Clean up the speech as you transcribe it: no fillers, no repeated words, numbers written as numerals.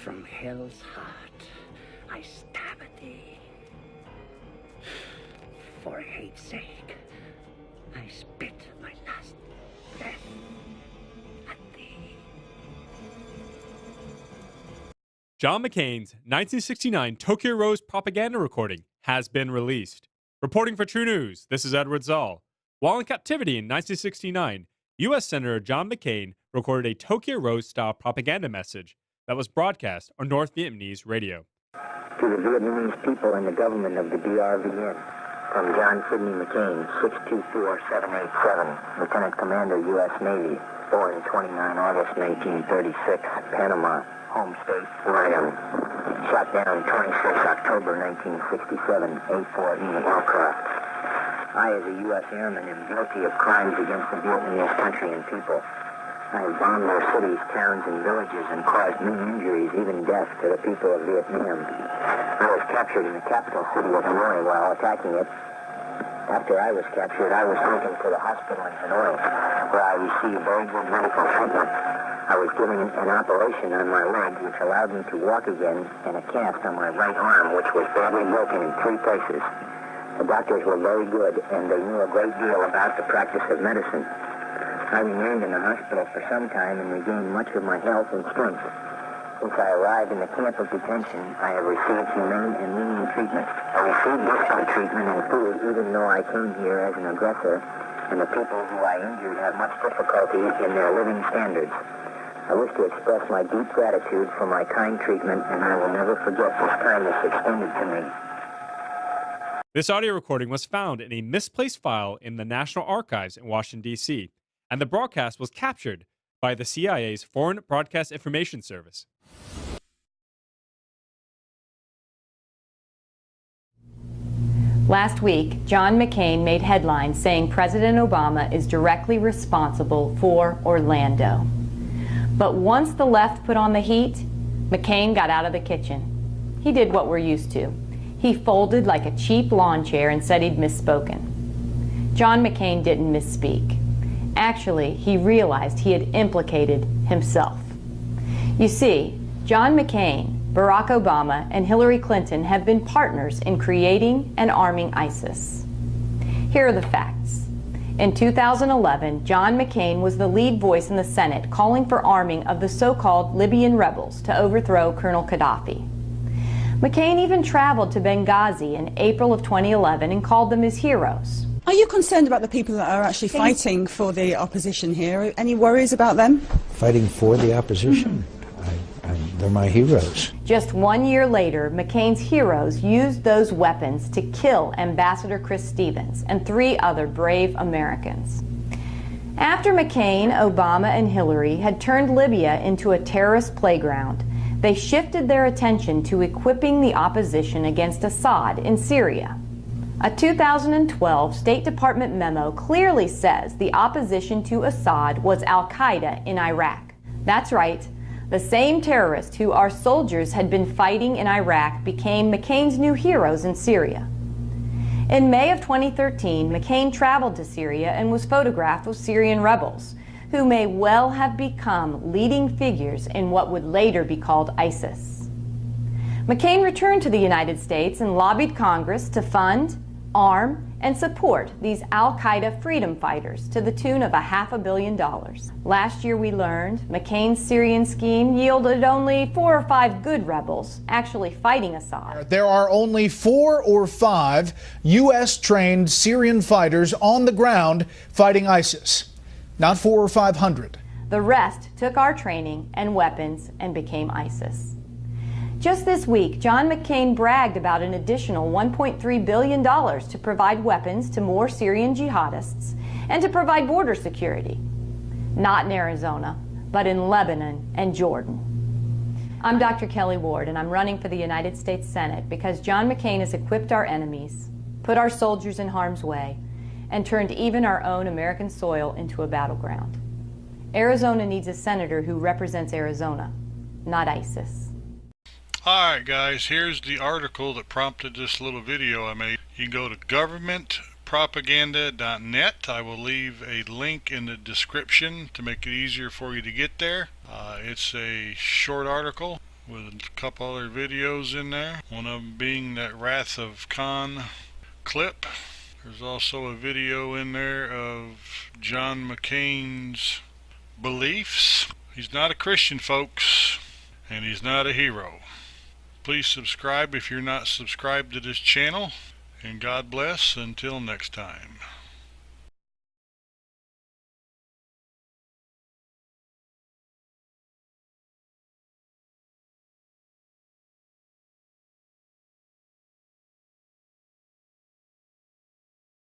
from hell's heart, I stab at thee. For hate's sake, I spit my last breath at thee. John McCain's 1969 Tokyo Rose propaganda recording has been released. Reporting for True News, this is Edward Zoll. While in captivity in 1969, U.S. Senator John McCain recorded a Tokyo Rose-style propaganda message that was broadcast on North Vietnamese radio. To the Vietnamese people and the government of the DRVN, from John Sidney McCain, 624787, Lieutenant Commander, U.S. Navy, born 29 August 1936, Panama, home state, Oregon. Shot down 26 October 1967, A-4 Enemy aircraft. I, as a U.S. airman, am guilty of crimes against the Vietnamese country and people. I have bombed their cities, towns, and villages and caused many injuries, even death, to the people of Vietnam. I was captured in the capital city of Hanoi while attacking it. After I was captured, I was taken to the hospital in Hanoi, where I received very good medical treatment. I was given an operation on my leg, which allowed me to walk again, and a cast on my right arm, which was badly broken in 3 places. The doctors were very good, and they knew a great deal about the practice of medicine. I remained in the hospital for some time and regained much of my health and strength. Since I arrived in the camp of detention, I have received humane and lenient treatment. I received discount treatment and food, even though I came here as an aggressor, and the people who I injured have much difficulty in their living standards. I wish to express my deep gratitude for my kind treatment, and I will never forget this kindness extended to me. This audio recording was found in a misplaced file in the National Archives in Washington, D.C., and the broadcast was captured by the CIA's Foreign Broadcast Information Service. Last week, John McCain made headlines saying President Obama is directly responsible for Orlando. But once the left put on the heat, McCain got out of the kitchen. He did what we're used to. He folded like a cheap lawn chair and said he'd misspoken. John McCain didn't misspeak. Actually, he realized he had implicated himself. You see, John McCain, Barack Obama, and Hillary Clinton have been partners in creating and arming ISIS. Here are the facts. In 2011, John McCain was the lead voice in the Senate calling for arming of the so-called Libyan rebels to overthrow Colonel Gaddafi. McCain even traveled to Benghazi in April of 2011 and called them his heroes. Are you concerned about the people that are actually fighting for the opposition here? Any worries about them? Fighting for the opposition? They're my heroes. Just 1 year later, McCain's heroes used those weapons to kill Ambassador Chris Stevens and 3 other brave Americans. After McCain, Obama, and Hillary had turned Libya into a terrorist playground, they shifted their attention to equipping the opposition against Assad in Syria. A 2012 State Department memo clearly says the opposition to Assad was Al-Qaeda in Iraq. That's right. The same terrorists who our soldiers had been fighting in Iraq became McCain's new heroes in Syria. In May of 2013, McCain traveled to Syria and was photographed with Syrian rebels, who may well have become leading figures in what would later be called ISIS. McCain returned to the United States and lobbied Congress to fund, arm, and support these Al-Qaeda freedom fighters to the tune of $500 million. Last year we learned McCain's Syrian scheme yielded only 4 or 5 good rebels actually fighting Assad. There are only 4 or 5 U.S.-trained Syrian fighters on the ground fighting ISIS, not 400 or 500. The rest took our training and weapons and became ISIS. Just this week, John McCain bragged about an additional $1.3 billion to provide weapons to more Syrian jihadists and to provide border security. Not in Arizona, but in Lebanon and Jordan. I'm Dr. Kelly Ward, and I'm running for the United States Senate because John McCain has equipped our enemies, put our soldiers in harm's way, and turned even our own American soil into a battleground. Arizona needs a senator who represents Arizona, not ISIS. Alright guys, here's the article that prompted this little video I made. You can go to governmentpropaganda.net. I will leave a link in the description to make it easier for you to get there. It's a short article. with a couple other videos in there. One of them being that Wrath of Khan clip. There's also a video in there of John McCain's beliefs. He's not a Christian, folks, and he's not a hero. Please subscribe if you're not subscribed to this channel, and God bless until next time.